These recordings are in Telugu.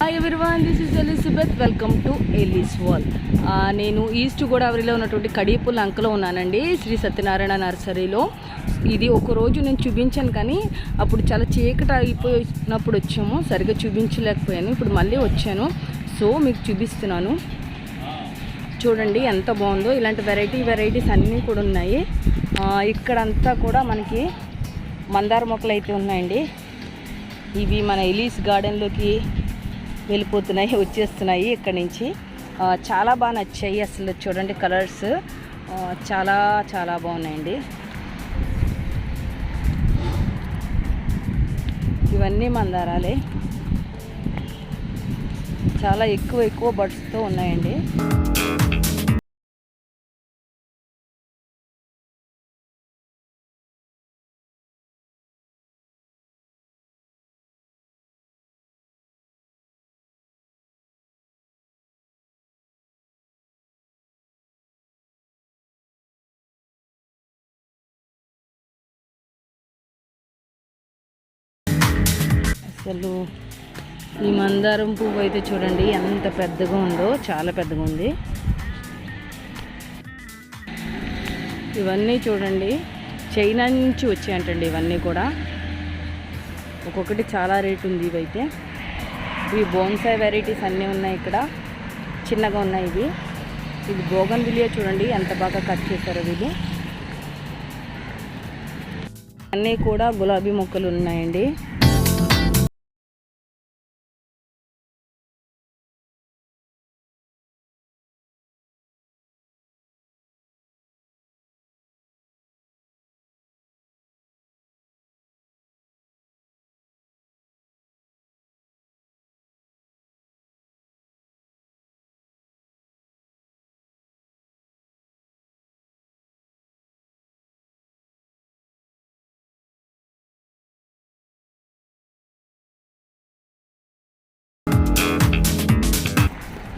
Hi everyone, this is Elizabeth. Welcome to Ellis world. నేను ఈస్ట్ గోదావరిలో ఉన్నటువంటి కడియపుల్ అంకలో ఉన్నానండి, శ్రీ సత్యనారాయణ నర్సరీలో. ఇది ఒక రోజు నేను చూపించాను, కానీ అప్పుడు చాలా చీకటి అయిపోయినప్పుడు వచ్చాము, సరిగ్గా చూపించలేకపోయాను. ఇప్పుడు మళ్ళీ వచ్చాను, సో మీకు చూపిస్తున్నాను. చూడండి ఎంత బాగుందో. ఇలాంటి వెరైటీస్ అన్నీ కూడా ఉన్నాయి. ఇక్కడంతా కూడా మనకి మందార మొక్కలు అయితే ఉన్నాయండి. ఇవి మన ఎలీస్ గార్డెన్లోకి వెళ్ళిపోతున్నాయి, వచ్చేస్తున్నాయి ఇక్కడి నుంచి. చాలా బాగా నచ్చాయి అసలు. చూడండి కలర్స్ చాలా చాలా బాగున్నాయండి. ఇవన్నీ మందారాలే, చాలా ఎక్కువ బడ్స్తో ఉన్నాయండి. అసలు ఈ మందారం పువ్వు అయితే చూడండి ఎంత పెద్దగా ఉందో, చాలా పెద్దగా ఉంది. ఇవన్నీ చూడండి చైనా నుంచి వచ్చాయంటండి. ఇవన్నీ కూడా ఒక్కొక్కటి చాలా రేటు ఉంది. ఇవైతే ఇవి బోన్సాయ్ వెరైటీస్ అన్నీ ఉన్నాయి. ఇక్కడ చిన్నగా ఉన్నాయి. ఇది బోగన్విలియా. చూడండి ఎంత బాగా కట్ చేశారో వీళ్ళు. అన్నీ కూడా గులాబీ మొక్కలు ఉన్నాయండి.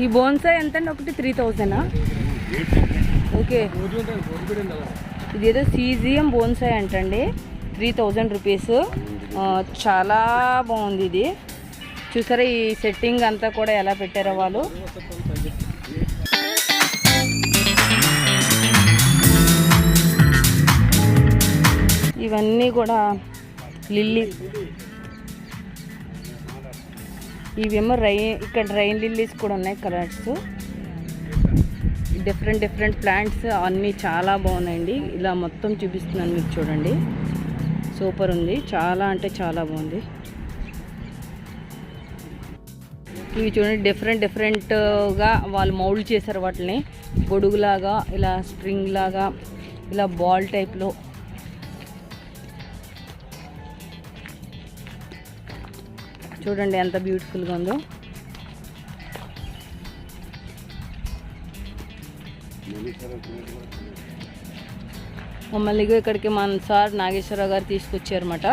ఈ బోన్సాయ్ ఎంత అండి? ఒకటి 3000. ఓకే, ఇదేదో సీజియం బోన్సాయ్ అంటండి, 3000 రూపీస్. చాలా బాగుంది ఇది. చూసారా ఈ సెట్టింగ్ అంతా కూడా ఎలా పెట్టారో వాళ్ళు. ఇవన్నీ కూడా లిల్లీ. ఇవేమో ఇక్కడ రైన్ లిల్లీస్ కూడా ఉన్నాయి. కలర్స్ డిఫరెంట్ ప్లాంట్స్ అన్నీ చాలా బాగున్నాయండి. ఇలా మొత్తం చూపిస్తున్నాను మీకు, చూడండి సూపర్ ఉంది. చాలా అంటే చాలా బాగుంది. ఇవి చూడండి డిఫరెంట్గా వాళ్ళు మౌల్డ్ చేశారు వాటిని. గొడుగులాగా, ఇలా స్ప్రింగ్ లాగా, ఇలా బాల్ టైప్లో. చూడండి ఎంత బ్యూటిఫుల్గా ఉందో. మమ్మల్ని ఇక్కడికి మన సార్ నాగేశ్వరరావు గారు తీసుకొచ్చారన్నమాట.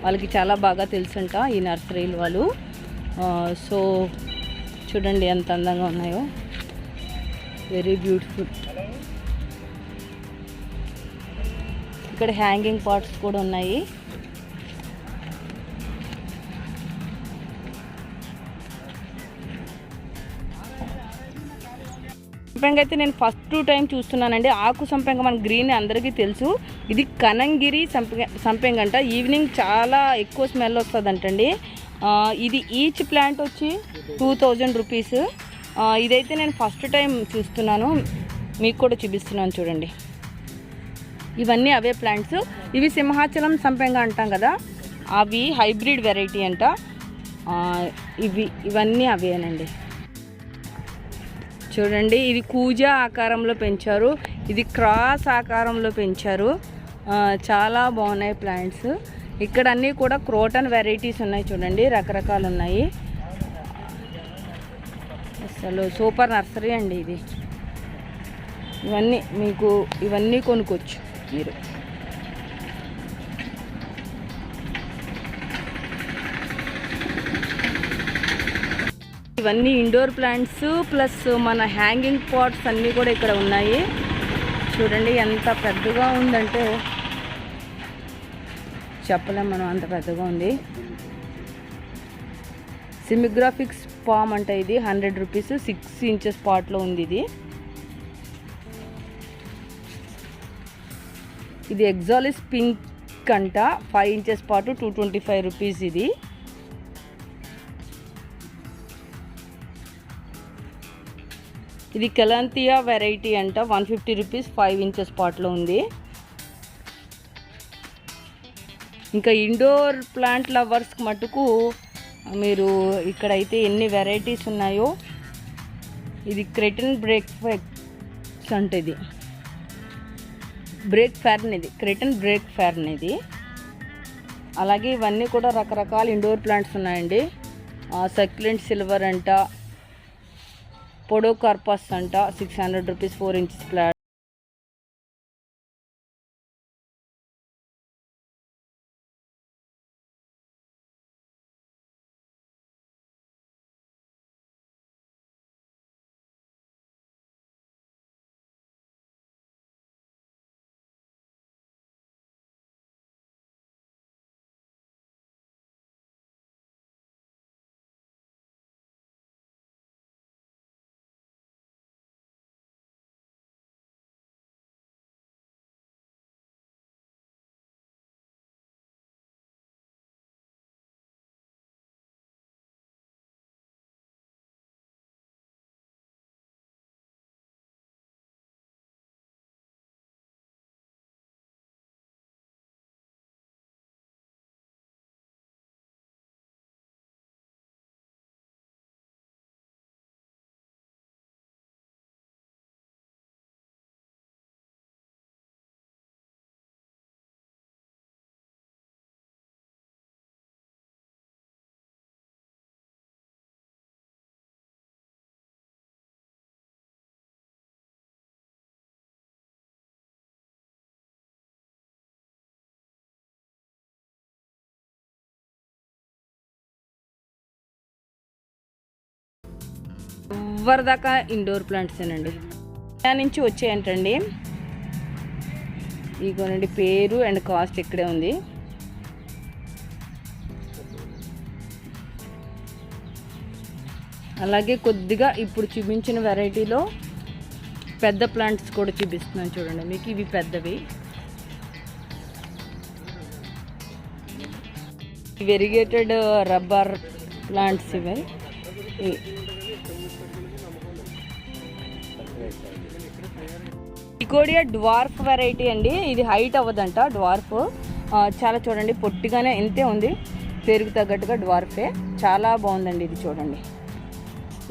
వాళ్ళకి చాలా బాగా తెలుసంట ఈ నర్సరీలు వాళ్ళు. సో చూడండి ఎంత అందంగా ఉన్నాయో, వెరీ బ్యూటిఫుల్. ఇక్కడ హ్యాంగింగ్ పాట్స్ కూడా ఉన్నాయి. సంపెంగ అయితే నేను ఫస్ట్ టైం చూస్తున్నానండి. ఆకు సంపెంగ మన గ్రీన్ అందరికీ తెలుసు. ఇది కనంగిరి సంపెంగ అంట. ఈవినింగ్ చాలా ఎక్కువ స్మెల్ వస్తుందంటండి. ఇది ఈచ్ ప్లాంట్ వచ్చి 2000 రూపీస్. ఇదైతే నేను ఫస్ట్ టైం చూస్తున్నాను, మీకు కూడా చూపిస్తున్నాను. చూడండి ఇవన్నీ అవే ప్లాంట్స్. ఇవి సింహాచలం సంపెంగ అంటాం కదా, అవి హైబ్రిడ్ వెరైటీ అంట. ఇవన్నీ అవేనండి. చూడండి ఇది కూజా ఆకారంలో పెంచారు, ఇది క్రాస్ ఆకారంలో పెంచారు. చాలా బాగున్నాయి ప్లాంట్స్. ఇక్కడ అన్నీ కూడా క్రోటన్ వెరైటీస్ ఉన్నాయి. చూడండి రకరకాలు ఉన్నాయి. అసలు సూపర్ నర్సరీ అండి ఇది. ఇవన్నీ కొనుక్కోవచ్చు మీరు. ఇవన్నీ ఇండోర్ ప్లాంట్స్ ప్లస్ మన హ్యాంగింగ్ పాట్స్ అన్నీ కూడా ఇక్కడ ఉన్నాయి. చూడండి ఎంత పెద్దగా ఉందంటే చెప్పలేం మనం, అంత పెద్దగా ఉంది. సిమిగ్రాఫిక్స్ పామ్ అంట, ఇది 100 రూపీస్. 6 ఇంచెస్ పాట్లో ఉంది ఇది. ఇది ఎగ్జాలిస్ పింక్ అంట, 5 ఇంచెస్ పాటు 225 రూపీస్ ఇది. ఇది కెలాంతియా వెరైటీ అంట, 150 రూపీస్, 5 ఇంచెస్ పాట్లో ఉంది. ఇంకా ఇండోర్ ప్లాంట్ లవర్స్కి మటుకు మీరు ఇక్కడైతే ఎన్ని వెరైటీస్ ఉన్నాయో. ఇది క్రెటన్ బ్రేక్ఫాస్ట్ అంటే, ఇది బ్రేక్ ఫెర్న్, ఇది క్రెటన్ బ్రేక్ ఫెర్న్ ఇది. అలాగే ఇవన్నీ కూడా రకరకాల ఇండోర్ ప్లాంట్స్ ఉన్నాయండి. సక్యులెంట్ సిల్వర్ అంట, పొడోకార్పస్ అంట, 600 రూపీస్, 4 ఇంచెస్ ప్లాంట్. ఎవరిదాకా ఇండోర్ ప్లాంట్సేనండి. దాని నుంచి వచ్చాయంటండి. ఇగోనండి పేరు అండ్ కాస్ట్ ఇక్కడే ఉంది. అలాగే కొద్దిగా ఇప్పుడు చూపించిన వెరైటీలో పెద్ద ప్లాంట్స్ కూడా చూపిస్తున్నాను చూడండి మీకు. ఇవి పెద్దవి, వెరిగేటెడ్ రబ్బర్ ప్లాంట్స్ ఇవి. ఇకోడియా డ్వార్ఫ్ వెరైటీ అండి. ఇది హైట్ అవ్వదంట, డ్వార్ఫ్. చాలా చూడండి పొట్టిగానే ఇంతే ఉంది, పేరుకు తగ్గట్టుగా డ్వార్ఫే. చాలా బాగుందండి ఇది చూడండి.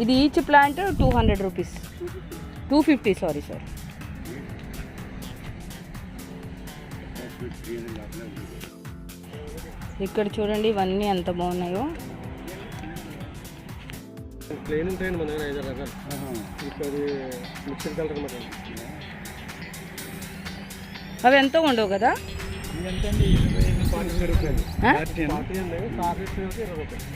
ఇది ఈచ్ ప్లాంట్ 200 రూపీస్, 250 సారీ. ఇక్కడ చూడండి ఇవన్నీ ఎంత బాగున్నాయో. ప్లేన్ ఉంటాయండి మన దగ్గర 5 రకాలు. ఇప్పుడు మిక్స్డ్ కలర్ అన్నమాట. అవి ఎంతో ఉండవు కదా. ఎంతండి? 40 రూపాయలు. 40 అండి, 20 రూపాయలు.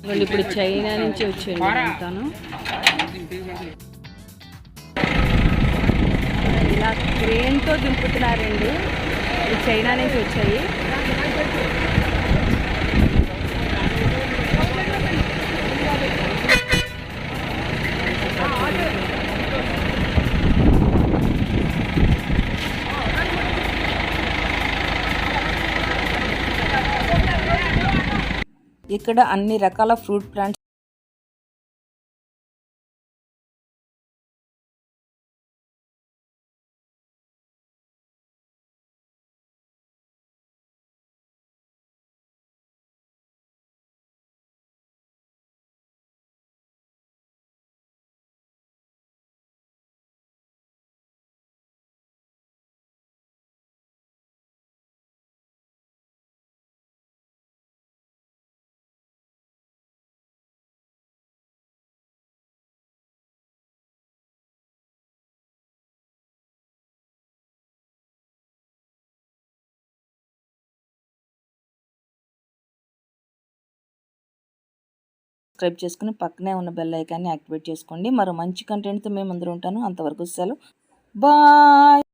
వాళ్ళు ఇప్పుడు చైనా నుంచి వచ్చేయండి అంతాను. ఇలా క్రేన్తో దింపుతున్నారండి. ఇది చైనా నుంచి వచ్చాయి. ఇక్కడ అన్ని రకాల ఫ్రూట్ ప్లాంట్స్ సబ్స్క్రైబ్ చేసుకుని పక్కనే ఉన్న బెల్ ఐకాన్ని యాక్టివేట్ చేసుకోండి. మరో మంచి కంటెంట్తో మేము ముందు ఉంటాను. అంతవరకు సెలవు. బాయ్.